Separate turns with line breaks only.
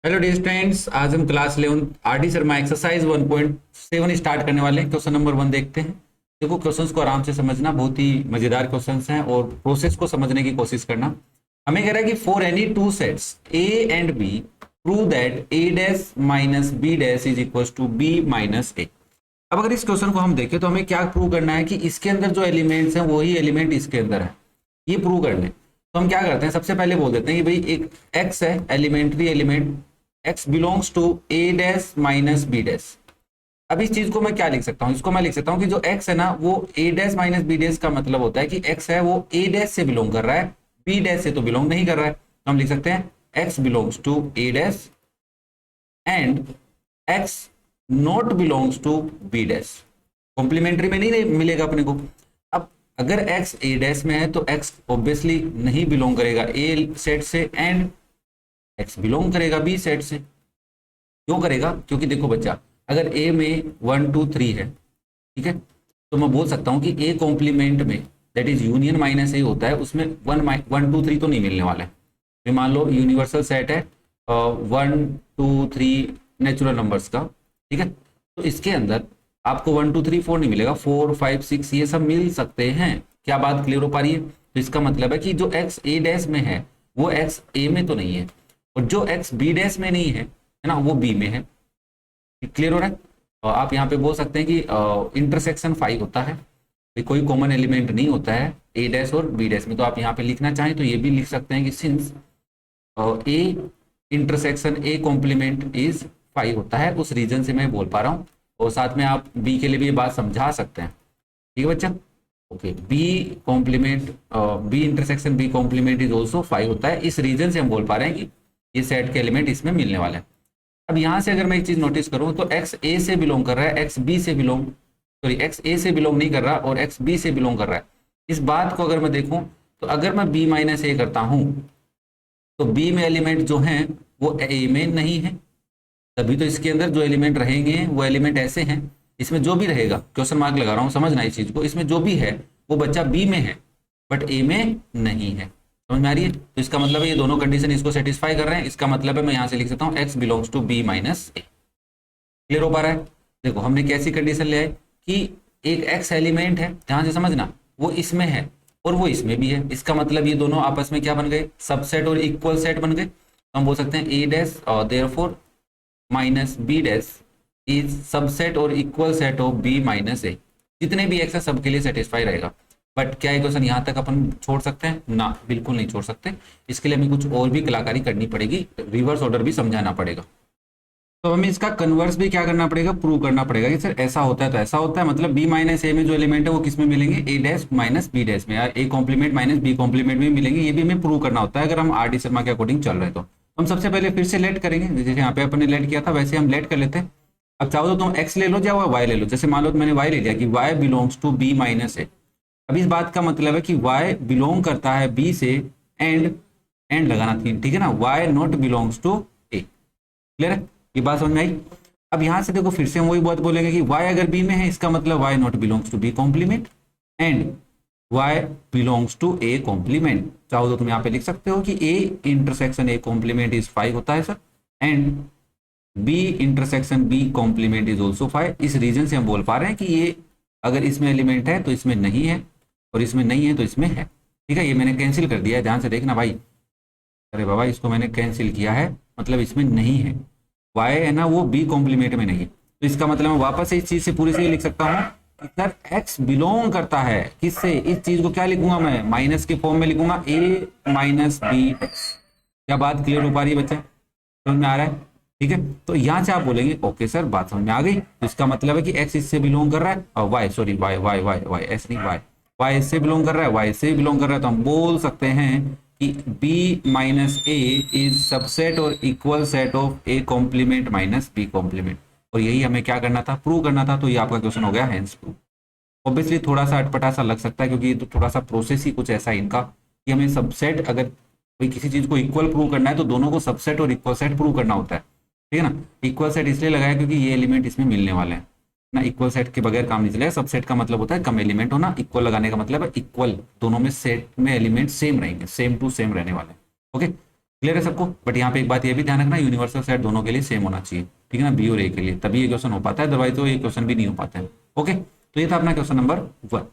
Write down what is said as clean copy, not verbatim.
Hello dear students, आज हम class 11 RD Sharma exercise 1.7 start करने वाले हैं। क्वेश्चन नंबर 1 देखते हैं। देखो, क्वेश्चंस को आराम से समझना, बहुत ही मजेदार क्वेश्चंस हैं और प्रोसेस को समझने की कोशिश करना। हमें कह रहा है कि for any two sets A and B prove that A dash minus B dash is equal to B minus A. अब अगर इस क्वेश्चन को हम देखें तो हमें क्या प्रूव करना है कि इसके अंदर जो एलिमेंट्स हैं वही एलिमेंट इसके अंदर है, ये प्रूव करने। तो हम क्या करते हैं, सबसे पहले बोल देते हैं कि भाई एक एक्स है, elementary element x belongs to a dash minus B dash. अब इस चीज को मैं क्या लिख सकता हूँ, इसको मैं लिख सकता हूँ कि जो x है ना वो a dash minus B dash का मतलब होता है कि x है वो a डैश से बिलोंग कर रहा है, b डैश से तो बिलोंग नहीं कर रहा है। तो हम लिख सकते हैं x belongs to a dash and x not belongs to b dash. Complementary में नहीं मिलेगा अपने को। अब अगर x a डैश में है तो x ऑब्वियसली नहीं बिलोंग करेगा a सेट से एंड x बिलोंग करेगा b सेट से। क्यों करेगा? क्योंकि देखो बच्चा, अगर a में 1 2 3 है, ठीक है, तो मैं बोल सकता हूं कि a कॉम्प्लीमेंट में that is union minus a होता है, उसमें 1 2 3 तो नहीं मिलने वाला है। तो मान लो यूनिवर्सल सेट है 1 2 3 नेचुरल नंबर्स का, ठीक है, तो इसके अंदर आपको 1 2 3 4 नहीं मिलेगा, 4 5 6 ये सब मिल सकते हैं। क्या बात क्लियर हो पा रही है? तो इसका मतलब है कि जो x a डैश में है वो x a में तो नहीं है, और जो x b डैश में नहीं है ना, वो b में है। क्लियर हो रहा है? और आप यहाँ पे बोल सकते हैं कि इंटरसेक्शन 5 होता है, कोई कॉमन एलिमेंट नहीं होता है a डैश और b डैश में। तो आप यहाँ पे लिखना चाहें तो ये भी लिख सकते हैं कि since a intersection a complement is 5 होता है, उस रीजन से मैं बोल पा रहा हूँ। और साथ में आप b के लिए भी ये बात समझा सकते हैं। ठीक है बच्चा? Okay, b complement b intersection b complement is also 5 होता है, इस रीजन से हम बोल पा रहे हैं कि ये सेट के एलिमेंट इसमें मिलने वाले हैं। अब यहाँ से अगर मैं एक चीज नोटिस करूँ तो एक्स ए से बिलोंग कर रहा है, एक्स बी से बिलोंग, सॉरी एक्स ए से बिलोंग नहीं कर रहा और एक्स बी से बिलोंग कर रहा है। इस बात को अगर मैं देखूं तो अगर मैं बी माइनस ए करता हूं तो बी में एलिमेंट जो हैं वो ए में नहीं है, तभी तो इसके अंदर जो एलिमेंट रहेंगे वो एलिमेंट ऐसे हैं। इसमें जो भी रहेगा, क्वेश्चन मार्क लगा रहा हूँ, समझना इस चीज को, इसमें जो भी है वो बच्चा बी में है बट ए में नहीं है। समझ में आ रही है? तो इसका मतलब है ये दोनों कंडीशन इसको सेटिस्फाई कर रहे हैं। इसका मतलब है मैं यहाँ से लिख सकता हूँ x belongs to b minus a. Clear हो पा रहा है? देखो हमने कैसी कंडीशन ले आए कि एक x एलिमेंट है, ध्यान से समझना, वो इसमें है और वो इसमें भी है। इसका मतलब ये दोनों आपस में क्या बन गए? सबसेट और इक्वल सेट बन गए। तो हम बोल सकते हैं a डैश और therefore minus b dash is subset और equal set of b minus A. जितने भी x है सबके लिए सेटिस्फाई रहेगा। बट क्या इक्वेशन यहाँ तक अपन छोड़ सकते हैं? ना, बिल्कुल नहीं छोड़ सकते। इसके लिए हमें कुछ और भी कलाकारी करनी पड़ेगी, रिवर्स ऑर्डर भी समझाना पड़ेगा। तो हमें इसका कन्वर्स भी क्या करना पड़ेगा? प्रूव करना पड़ेगा कि सर ऐसा होता है तो ऐसा होता है। मतलब बी माइनस ए में जो एलिमेंट है वो किस में मिलेंगे? A dash minus B dash में, या a complement minus b complement में मिलेंगे। ये भी हमें प्रूव करना होता है अगर हम आर डी शर्मा के अकॉर्डिंग चल रहे हैं। तो हम सबसे पहले फिर से लेट करेंगे, जैसे यहाँ पे अपन ने लेट किया था वैसे हम लेट कर लेते हैं। अब चाहो तो तुम एक्स ले लो या वाई ले लो। जैसे मान लो तो मैंने वाई ले लिया कि Y belongs to B minus A. अब इस बात का मतलब है कि y बिलोंग करता है b से एंड लगाना थी, ठीक है ना, y not belongs to a। Clear है? ये बात समझ में आई? अब यहां से देखो फिर से हम वही बात बोलेंगे कि y अगर b में है इसका मतलब y not belongs to b complement and y belongs to a complement. चाहो तो तुम यहाँ पे लिख सकते हो कि a intersection a complement is 5 होता है sir, and b intersection b complement is also 5। इस रीजन से हम बोल पा रहे हैं कि ये अगर इसमें एलिमेंट है तो इसमें नहीं है, और इसमें नहीं है तो इसमें है। ठीक है, ये मैंने कैंसिल कर दिया है, ध्यान से देखना भाई। अरे बाबा, इसको मैंने कैंसिल किया है, मतलब इसमें नहीं है। वाई है ना वो बी कॉम्प्लीमेंट में नहीं है, तो इसका मतलब मैं वापस से इस चीज से पूरी से लिख सकता हूँ कि सर एक्स बिलोंग करता है किससे? इस चीज को क्या लिखूंगा मैं? माइनस के फॉर्म में लिखूंगा ए माइनस बी। क्या बात क्लियर हो पा रही है बच्चा? समझ में आ रहा है? ठीक है, तो यहाँ से आप बोलेंगे ओके सर बात समझ में आ गई। तो इसका मतलब है कि x इससे बिलोंग कर रहा है, और y sorry y y y y s नहीं y इससे बिलोंग कर रहा है, y से बिलोंग कर रहा है। तो हम बोल सकते हैं कि b minus A is subset और equal set of a complement minus b complement. और यही हमें क्या करना था? प्रूव करना था। तो ये आपका क्वेश्चन हो गया हैंस प्रूव। ऑब्वियसली थोड़ा सा अटपटा सा लग सकता है क्योंकि ये तो थोड़ा सा प्रोसेस ही कुछ ऐसा है इनका कि हमें सबसेट, अगर कोई किसी चीज को इक्वल प्रूव करना है तो दोनों को सबसेट और इक्वल सेट प्रूव करना होता है। ठीक है ना? इक्वल सेट इसलिए लगाया क्योंकि ये एलिमेंट इसमें मिलने वाले हैं ना, इक्वल सेट के बगैर काम नहीं चलेगा। सबसेट का मतलब होता है कम एलिमेंट होना, इक्वल लगाने का मतलब है इक्वल, दोनों में सेट में एलिमेंट सेम रहेंगे, सेम टू सेम रहने वाले। ओके, क्लियर है सबको? बट यहाँ पे एक बात ये भी ध्यान रखना, यूनिवर्सल सेट दोनों के लिए सेम होना चाहिए, ठीक है ना, बी और ए के लिए, तभी ये क्वेश्चन हो पाता है, अदरवाइज तो ये क्वेश्चन भी नहीं हो पाता है। ओके, तो ये था अपना क्वेश्चन नंबर 1।